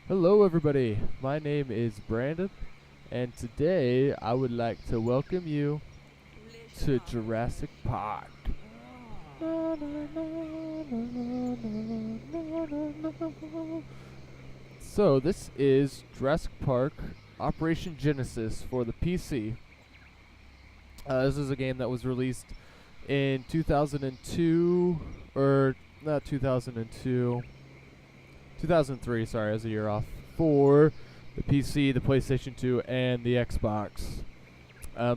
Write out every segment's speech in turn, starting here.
Hello, everybody. My name is Brandon, and today I would like to welcome you to Jurassic Park. So, this is Jurassic Park Operation Genesis for the PC. This is a game that was released in 2002, or not 2002, 2003, sorry, I was a year off, for the PC, the PlayStation 2, and the Xbox.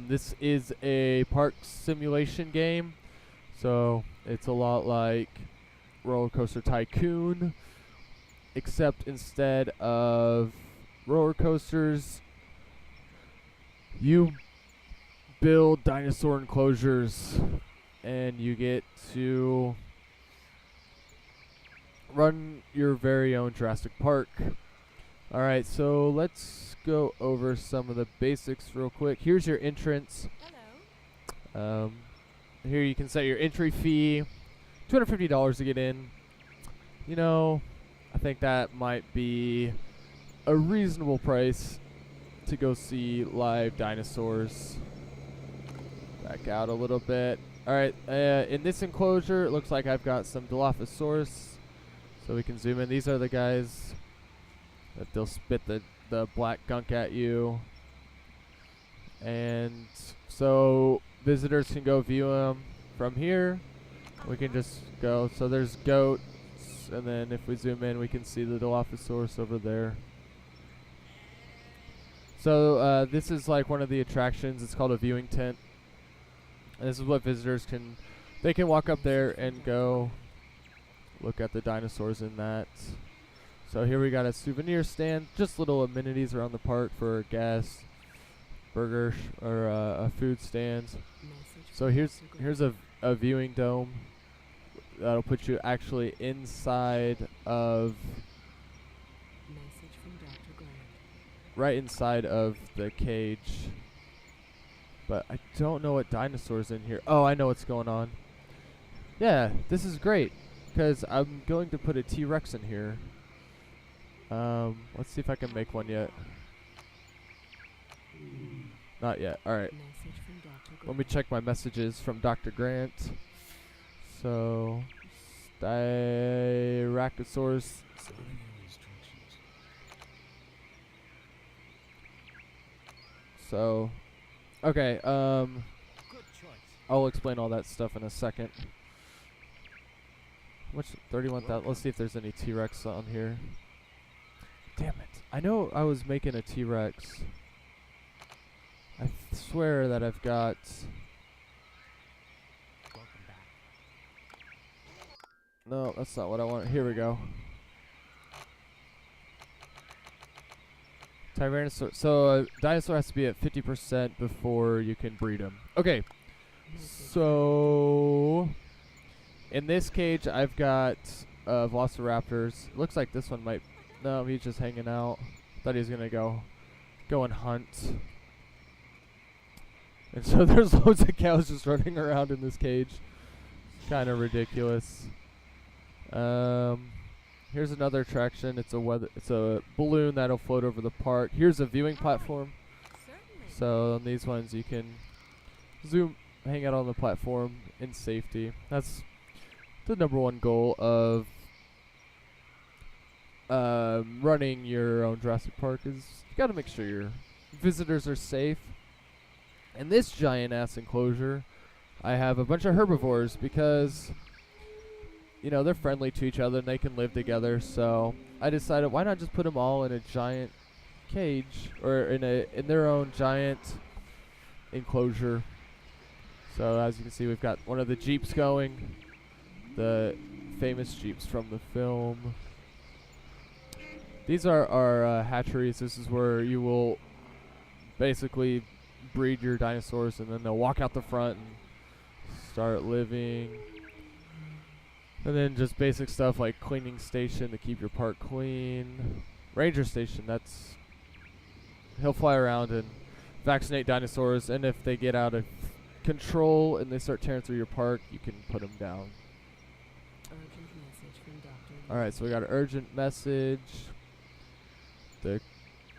This is a park simulation game, so it's a lot like Roller Coaster Tycoon, except instead of roller coasters, you build dinosaur enclosures, and you get to run your very own Jurassic Park. Alright, so let's go over some of the basics real quick. Here's your entrance. Hello. Here you can set your entry fee, $250 to get in. You know, I think that might be a reasonable price to go see live dinosaurs. Back out a little bit. Alright, in this enclosure, it looks like I've got some Dilophosaurus. So we can zoom in. These are the guys that they'll spit the black gunk at you. And so visitors can go view them from here. We can just go. So there's goats. And then if we zoom in, we can see the Dilophosaurus over there. So this is like one of the attractions. It's called a viewing tent. And this is what visitors can, they can walk up there and go look at the dinosaurs in that. So here we got a souvenir stand, just little amenities around the park for gas, burger, or a food stand. So here's a viewing dome that'll put you actually inside of, right inside of the cage. But I don't know what dinosaur's in here. Oh, I know what's going on. Yeah, this is great, because I'm going to put a T-Rex in here. Let's see if I can make one yet. Not yet. Alright. Let me check my messages from Dr. Grant. So, Styracosaurus. So, okay, I'll explain all that stuff in a second. Which 31,000? Let's see if there's any T-Rex on here. Damn it! I know I was making a T-Rex. I swear that I've got. No, that's not what I want. Here we go. Tyrannosaurus. So a dinosaur has to be at 50% before you can breed him. Okay. So in this cage, I've got velociraptors. Looks like this one might. No, he's just hanging out. Thought he was gonna go and hunt. And so there's loads of cows just running around in this cage. Kind of ridiculous. Here's another attraction. It's a balloon that'll float over the park. Here's a viewing platform. So on these ones you can hang out on the platform in safety. That's the #1 goal of running your own Jurassic Park, is you gotta make sure your visitors are safe. In this giant ass enclosure, I have a bunch of herbivores because, you know, they're friendly to each other and they can live together. So I decided, why not just put them all in a giant cage, or in their own giant enclosure. So as you can see, we've got one of the Jeeps going, the famous Jeeps from the film. These are our hatcheries. This is where you will basically breed your dinosaurs, and then they'll walk out the front and start living. And then just basic stuff like cleaning station to keep your park clean. Ranger station, he'll fly around and vaccinate dinosaurs, and if they get out of control and they start tearing through your park, you can put them down. Urgent message from Dr. Alright, so we got an urgent message. The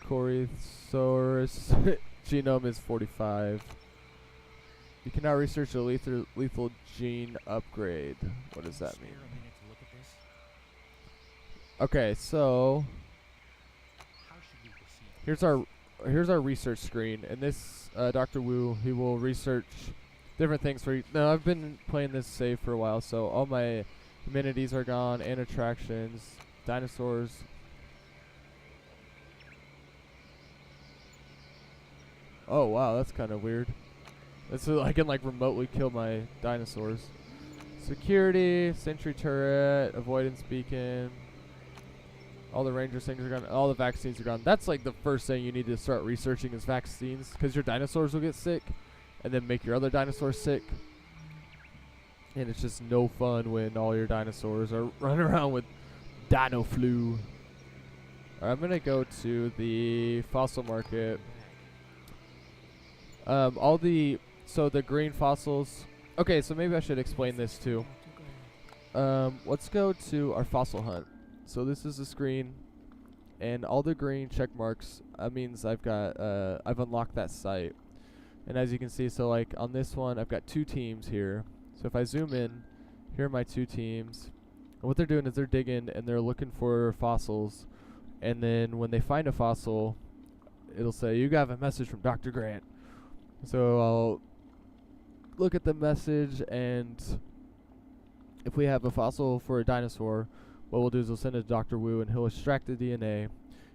Corythosaurus genome is 45. You can now research a lethal gene upgrade. What does that mean? Okay, so here's our research screen, and this Dr. Wu, he will research different things for you. Now I've been playing this save for a while, so all my amenities are gone and attractions, dinosaurs. Oh wow, that's kind of weird. So I can like remotely kill my dinosaurs. Security, sentry turret, avoidance beacon. All the ranger things are gone. All the vaccines are gone. That's like the first thing you need to start researching is vaccines, because your dinosaurs will get sick, and then make your other dinosaurs sick. And it's just no fun when all your dinosaurs are running around with dino flu. Alright, I'm gonna go to the fossil market. So the green fossils. Okay, so maybe I should explain this too. Let's go to our fossil hunt. So this is the screen, and all the green check marks means I've unlocked that site. And as you can see, so like on this one, I've got 2 teams here. So if I zoom in, here are my 2 teams. And what they're doing is they're digging and they're looking for fossils. And then when they find a fossil, it'll say, you have a message from Dr. Grant. So I'll look at the message, and if we have a fossil for a dinosaur, what we'll do is we'll send it to Dr. Wu, and he'll extract the DNA. And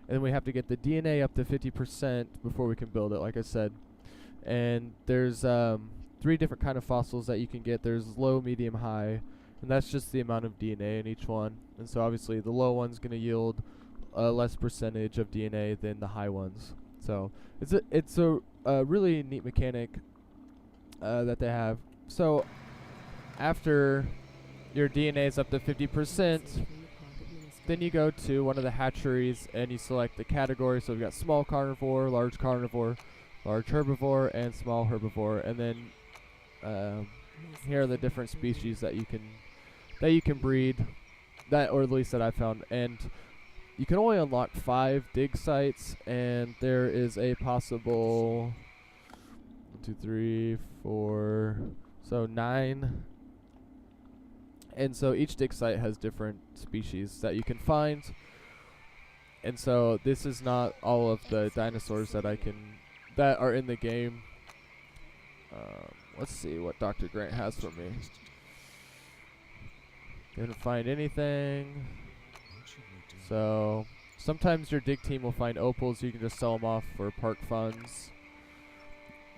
then we have to get the DNA up to 50% before we can build it, like I said. And there's 3 different kind of fossils that you can get. There's low, medium, high, and that's just the amount of DNA in each one. And so obviously the low one's going to yield a less percentage of DNA than the high ones. So it's a really neat mechanic that they have. So after your DNA is up to 50%, then you go to one of the hatcheries and you select the category. So we've got small carnivore, large herbivore, and small herbivore. And then here are the different species that you can breed, or at least that I found. And you can only unlock 5 dig sites, and there is a possible 1, 2, 3, 4, so 9. And so each dig site has different species that you can find. And so this is not all of the dinosaurs that are in the game. Let's see what Dr. Grant has for me. Didn't find anything. So sometimes your dig team will find opals. You can just sell them off for park funds.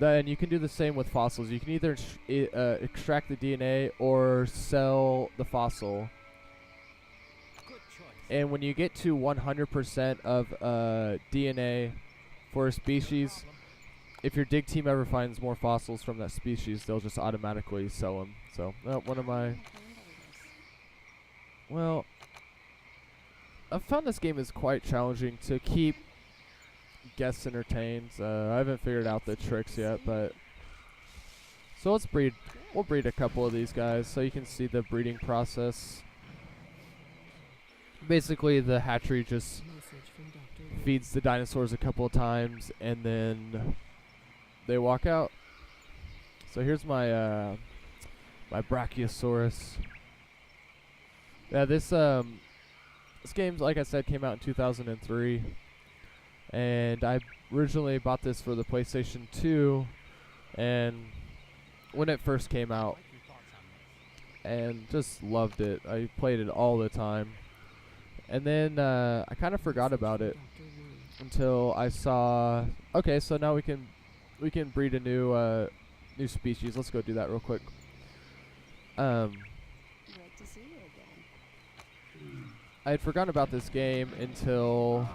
Then you can do the same with fossils. You can either extract the DNA or sell the fossil. And when you get to 100% of DNA for a species, if your dig team ever finds more fossils from that species, they'll just automatically sell them. So I've found this game is quite challenging to keep guests entertained. I haven't figured out the tricks yet, but so we'll breed a couple of these guys so you can see the breeding process. Basically the hatchery just feeds the dinosaurs a couple of times and then they walk out. So here's my my Brachiosaurus. Yeah, this game, like I said, came out in 2003. And I originally bought this for the PlayStation 2, and when it first came out, and just loved it. I played it all the time. And then I kind of forgot about it until I saw, okay, so now we can breed a new species. Let's go do that real quick. Great to see you again. I had forgotten about this game until,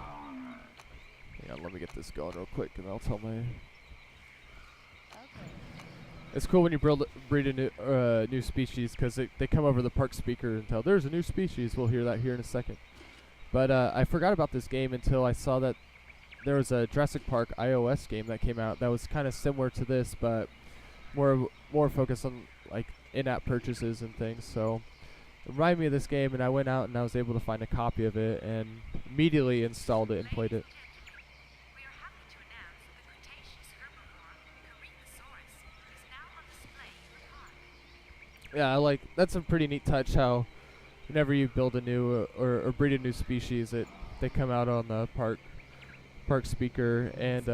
hang on, let me get this going real quick, and I'll tell my. Okay. It's cool when you breed a new species, because they come over the park speaker and tell there's a new species. We'll hear that here in a second. But I forgot about this game until I saw that there was a Jurassic Park iOS game that came out that was kind of similar to this, but more focused on like in-app purchases and things. So it reminded me of this game, and I went out and I was able to find a copy of it. And immediately installed it and played it. We are happy to announce that the Cretaceous herbivore Carinosaurus is now on display in the park. Yeah, that's a pretty neat touch how whenever you build a new or breed a new species, they come out on the park speaker and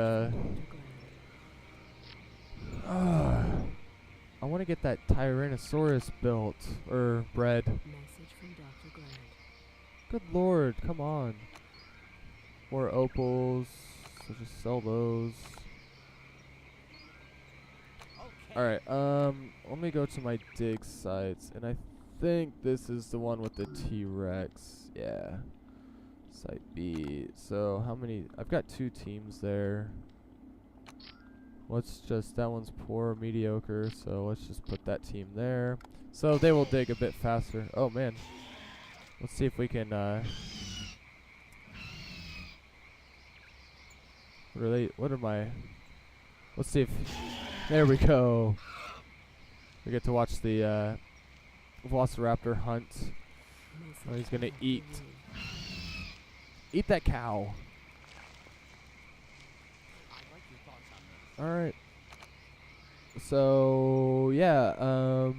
I want to get that Tyrannosaurus built or bred. Message from Dr. Grant. Good lord, come on. More opals. So just sell those. Alright, let me go to my dig sites, and I think this is the one with the T-Rex. Yeah. Site B. So how many? I've got 2 teams there. Let's just, that one's poor, mediocre, so let's just put that team there. So they will dig a bit faster. Oh man. Let's see if we can, what am I? Let's see if, there we go. We get to watch the, Velociraptor hunt. Oh, he's gonna eat that cow. Alright. So, yeah,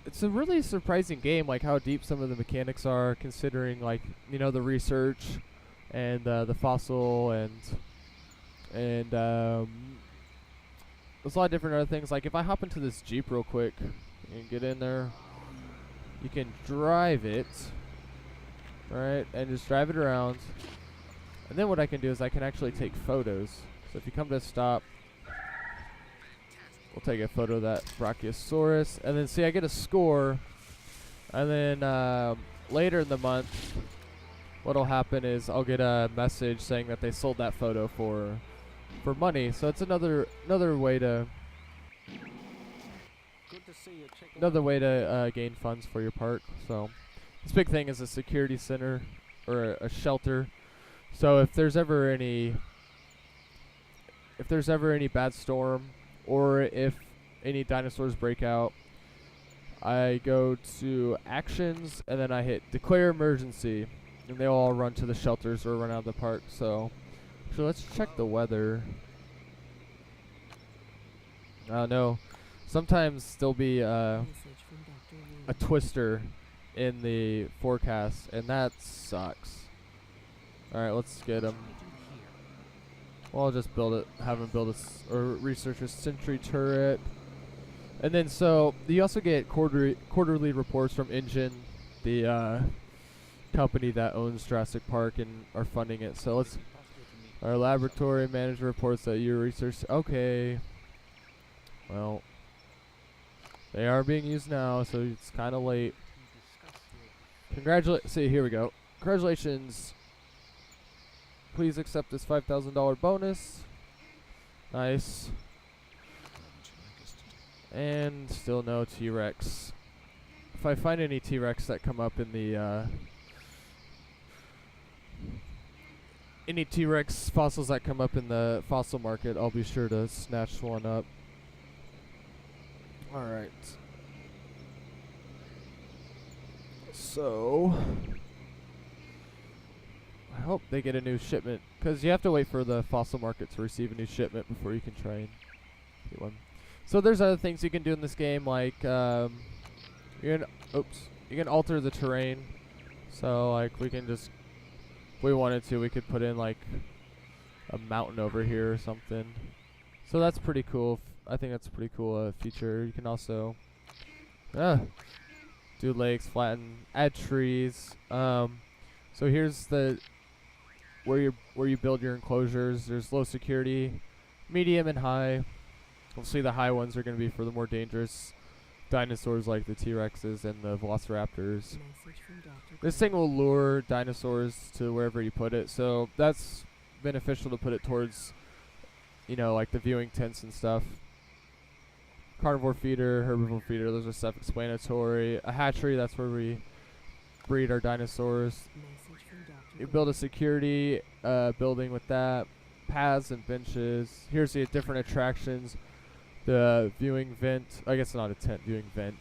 it's a really surprising game, like how deep some of the mechanics are, considering, like, you know, the research and the fossil and there's a lot of different other things. Like if I hop into this Jeep real quick and get in there, you can drive it, right, and just drive it around. And then what I can do is I can actually take photos. So if you come to a stop, we'll take a photo of that Brachiosaurus, and then see I get a score. And then later in the month, what'll happen is I'll get a message saying that they sold that photo for money. So it's another way to gain funds for your park. So this big thing is a security center or a shelter. So if there's ever any bad storm, or if any dinosaurs break out, I go to actions and then I hit declare emergency, and they all run to the shelters or run out of the park. So let's check the weather. No, sometimes there'll be a twister in the forecast, and that sucks. Alright, let's get him. Well, I'll just build it, have him build or research a sentry turret. And then so, you also get quarterly reports from Engine, the company that owns Jurassic Park and are funding it. So our laboratory manager reports that your research, okay. Well, they are being used now, so it's kind of late. See, here we go. Congratulations. Please accept this $5,000 bonus. Nice. And still no T-Rex. If I find any T-Rex that come up in the any T-Rex fossils that come up in the fossil market, I'll be sure to snatch one up. Alright. So I hope they get a new shipment, because you have to wait for the fossil market to receive a new shipment before you can try and get one. So there's other things you can do in this game, like you can alter the terrain. So like we can just, if we wanted to, we could put in like a mountain over here or something. So that's pretty cool. I think that's a pretty cool feature. You can also do lakes, flatten, add trees. So here's the where you build your enclosures. There's low security, medium, and high. Obviously the high ones are going to be for the more dangerous dinosaurs like the T-Rexes and the Velociraptors. This thing will lure dinosaurs to wherever you put it, so that's beneficial to put it towards, you know, like the viewing tents and stuff. Carnivore feeder, herbivore feeder, those are self-explanatory. A hatchery, that's where we breed our dinosaurs. You build a security building with that. Paths and benches. Here's the different attractions. The viewing vent. I guess not a tent, viewing vent.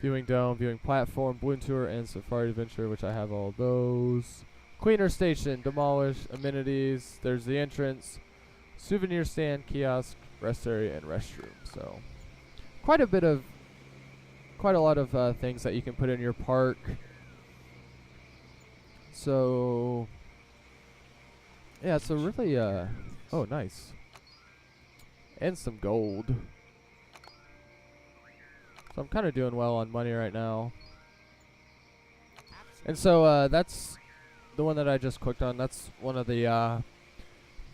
Viewing Dome, Viewing Platform, Balloon Tour, and Safari Adventure, which I have all those. Cleaner Station, Demolish, Amenities, there's the entrance, Souvenir Stand, Kiosk, Rest Area, and Restroom. So, quite a lot of things that you can put in your park. So, yeah, so really, oh, nice. And some gold. So I'm kind of doing well on money right now. And so that's the one that I just clicked on. That's one of the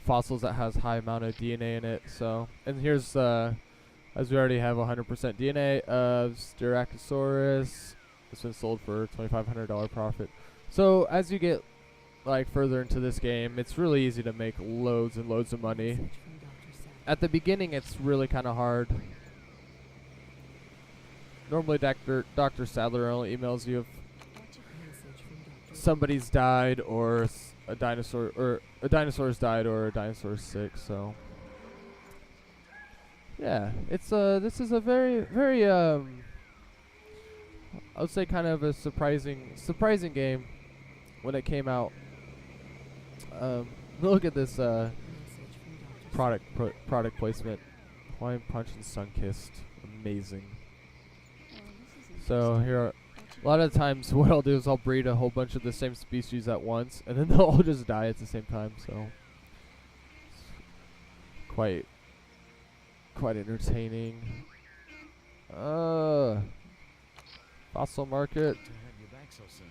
fossils that has high amount of DNA in it. So, and here's as we already have 100% DNA of Styracosaurus. It's been sold for $2,500 profit. So as you get like further into this game, it's really easy to make loads and loads of money. Message from Dr. Sadler. At the beginning, it's really kind of hard. Normally, Dr. Sadler only emails you if Message from Dr. somebody's died or a dinosaur's died or a dinosaur's sick. So yeah, it's this is a very I would say kind of a surprising game when it came out. Look at this Message from Dr. product placement. Hawaiian Punch and Sunkissed, amazing. So here, a lot of times what I'll do is I'll breed a whole bunch of the same species at once, and then they'll all just die at the same time. So quite entertaining. Fossil market. To have you back so soon.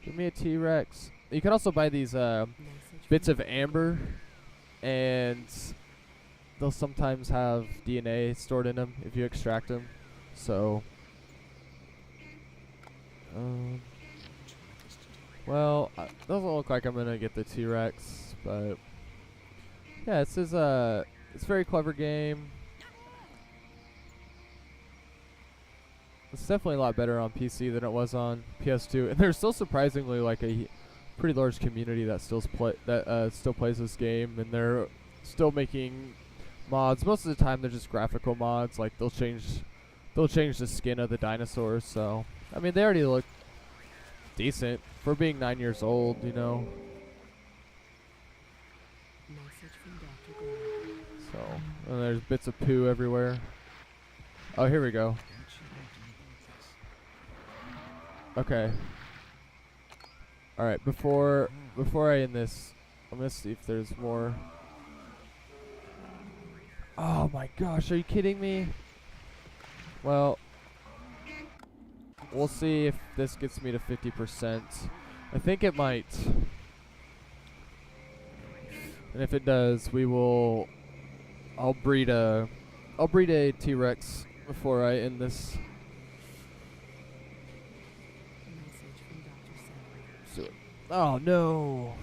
Give me a T-Rex. You can also buy these Message bits from of amber, and they'll sometimes have DNA stored in them if you extract them. So, well, doesn't look like I'm gonna get the T-Rex, but yeah, it's it's a very clever game. It's definitely a lot better on PC than it was on PS2, and there's still surprisingly like a pretty large community that still plays this game, and they're still making mods. Most of the time, they're just graphical mods. Like they'll change the skin of the dinosaurs. So I mean, they already look decent for being 9 years old, you know. Message from Dr. Glenn. So and there's bits of poo everywhere. Oh, here we go. Okay. All right. Before I end this, I'm gonna see if there's more. Oh my gosh! Are you kidding me? Well, we'll see if this gets me to 50%. I think it might. And if it does, I'll breed a T-Rex before I end this. Message from Dr. Sadler. So, oh no!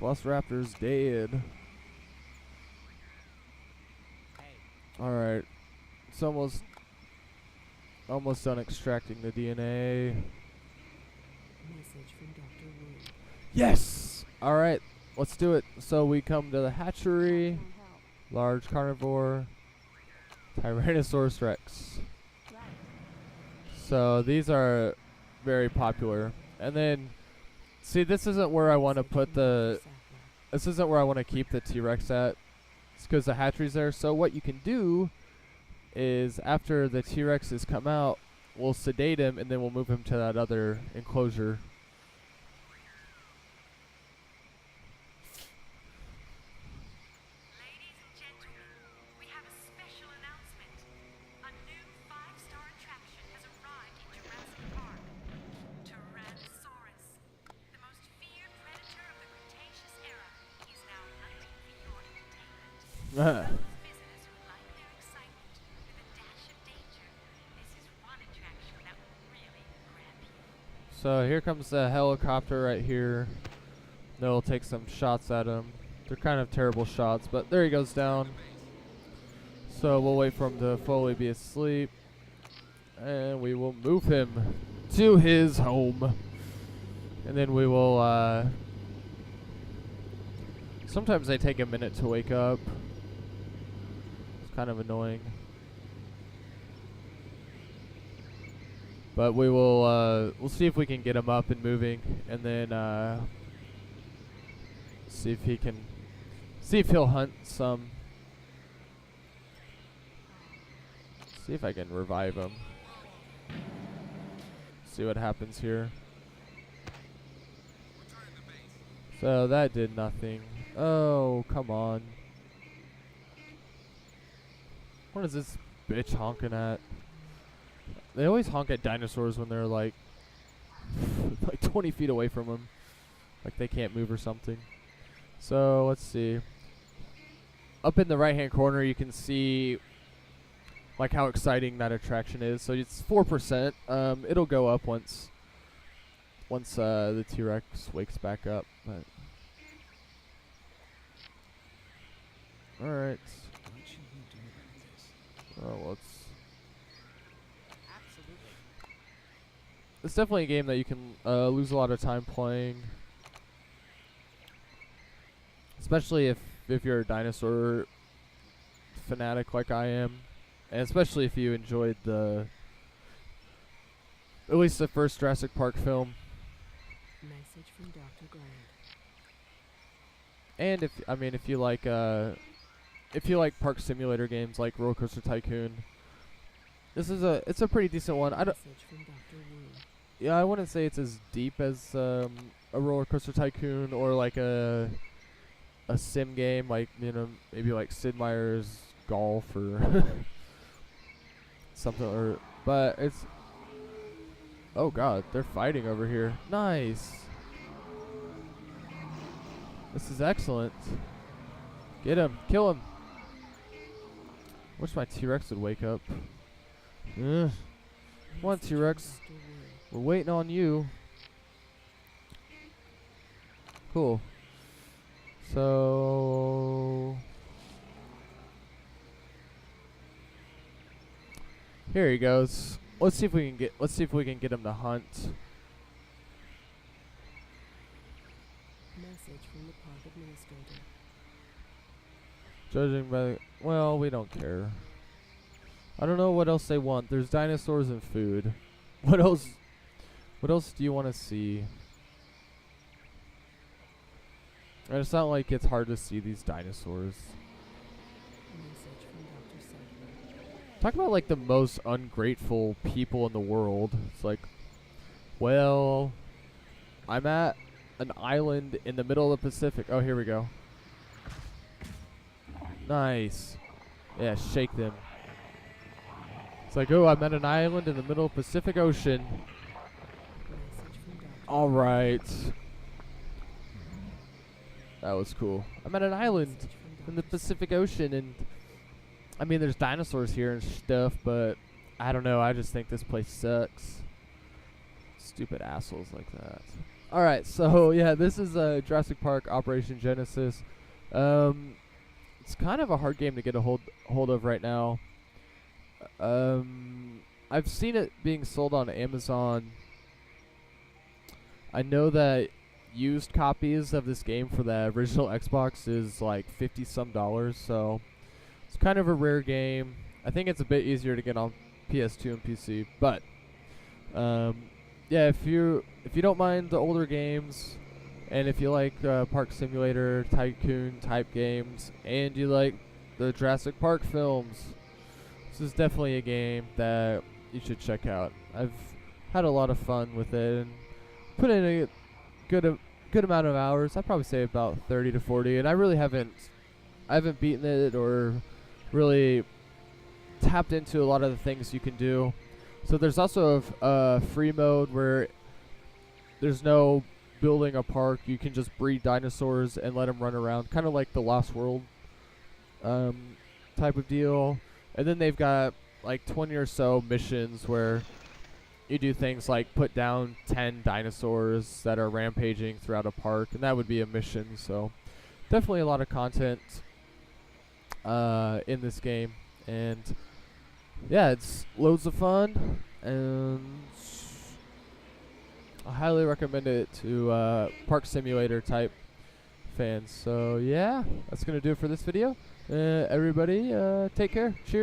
Velociraptor's dead. Alright. It's almost done extracting the DNA. Message from Dr. Wu. Yes! Alright, let's do it. So we come to the hatchery. Large carnivore. Tyrannosaurus Rex. So these are very popular. And then, see, this isn't where I want to put the... This isn't where I want to keep the T-Rex at. It's because the hatchery's there. So what you can do is after the T-Rexes come out, we'll sedate him and then we'll move him to that other enclosure. Ladies and gentlemen, we have a special announcement. A new 5-star attraction has arrived in Jurassic Park. Tyrannosaurus, the most feared predator of the Cretaceous era, is now hunting for your entertainment. Those visitors who like their excitement with a dash of danger, this is one attraction that will really grab you. So here comes the helicopter right here. They'll take some shots at him. They're kind of terrible shots, but there he goes down. So we'll wait for him to fully be asleep. And we will move him to his home. And then we will, sometimes they take a minute to wake up. It's kind of annoying. But we will we'll see if we can get him up and moving, and then see if he'll hunt some. See if I can revive him. See what happens here. So that did nothing. Oh, come on. What is this bitch honking at? They always honk at dinosaurs when they're like 20 feet away from them. Like they can't move or something. So let's see. Up in the right hand corner you can see like how exciting that attraction is. So it's 4%. It'll go up once the T-Rex wakes back up. But alright. Oh, let's. It's definitely a game that you can lose a lot of time playing, especially if you're a dinosaur fanatic like I am, and especially if you enjoyed at least the first Jurassic Park film. Message from Dr. Grant. And if you like park simulator games like Roller Coaster Tycoon, it's a pretty decent one. Message from Dr. Wu. Yeah, I wouldn't say it's as deep as a Roller Coaster Tycoon or like a sim game, like maybe like Sid Meier's Golf or something. But it's, oh god, they're fighting over here. Nice. This is excellent. Get him, kill him. Wish my T-Rex would wake up. Ugh. Come on, T-Rex. We're waiting on you. Cool. So here he goes. Let's see if we can get him to hunt. Message from the park administrator. Judging by well, we don't care. I don't know what else they want. There's dinosaurs and food. What else? What else do you want to see? And it's not like it's hard to see these dinosaurs. Message from Dr. Sadler. Talk about like the most ungrateful people in the world. It's like, well, I'm at an island in the middle of the Pacific. Oh, here we go. Nice. Yeah, shake them. It's like, oh, I'm at an island in the middle of Pacific Ocean. Message from Dr. All right. That was cool. I'm at an island Message from in the Dr. Pacific Ocean, and I mean, there's dinosaurs here and stuff, but I don't know. I just think this place sucks. Stupid assholes like that. All right, so yeah, this is Jurassic Park Operation Genesis. It's kind of a hard game to get a hold of right now. I've seen it being sold on Amazon. I know that used copies of this game for the original Xbox is like $50 some, so it's kind of a rare game. I think it's a bit easier to get on PS2 and PC, but yeah, if you don't mind the older games, and if you like Park Simulator Tycoon type games, and you like the Jurassic Park films, this is definitely a game that you should check out. I've had a lot of fun with it and put in a good amount of hours. I'd probably say about 30 to 40, and I haven't beaten it or really tapped into a lot of the things you can do. So there's also a free mode where there's no building a park. You can just breed dinosaurs and let them run around, kind of like the Lost World type of deal. And then they've got like 20 or so missions where you do things like put down 10 dinosaurs that are rampaging throughout a park, and that would be a mission. So definitely a lot of content in this game, and yeah, it's loads of fun, and I highly recommend it to Park Simulator type fans. So yeah, that's gonna do it for this video. Everybody, take care. Cheers.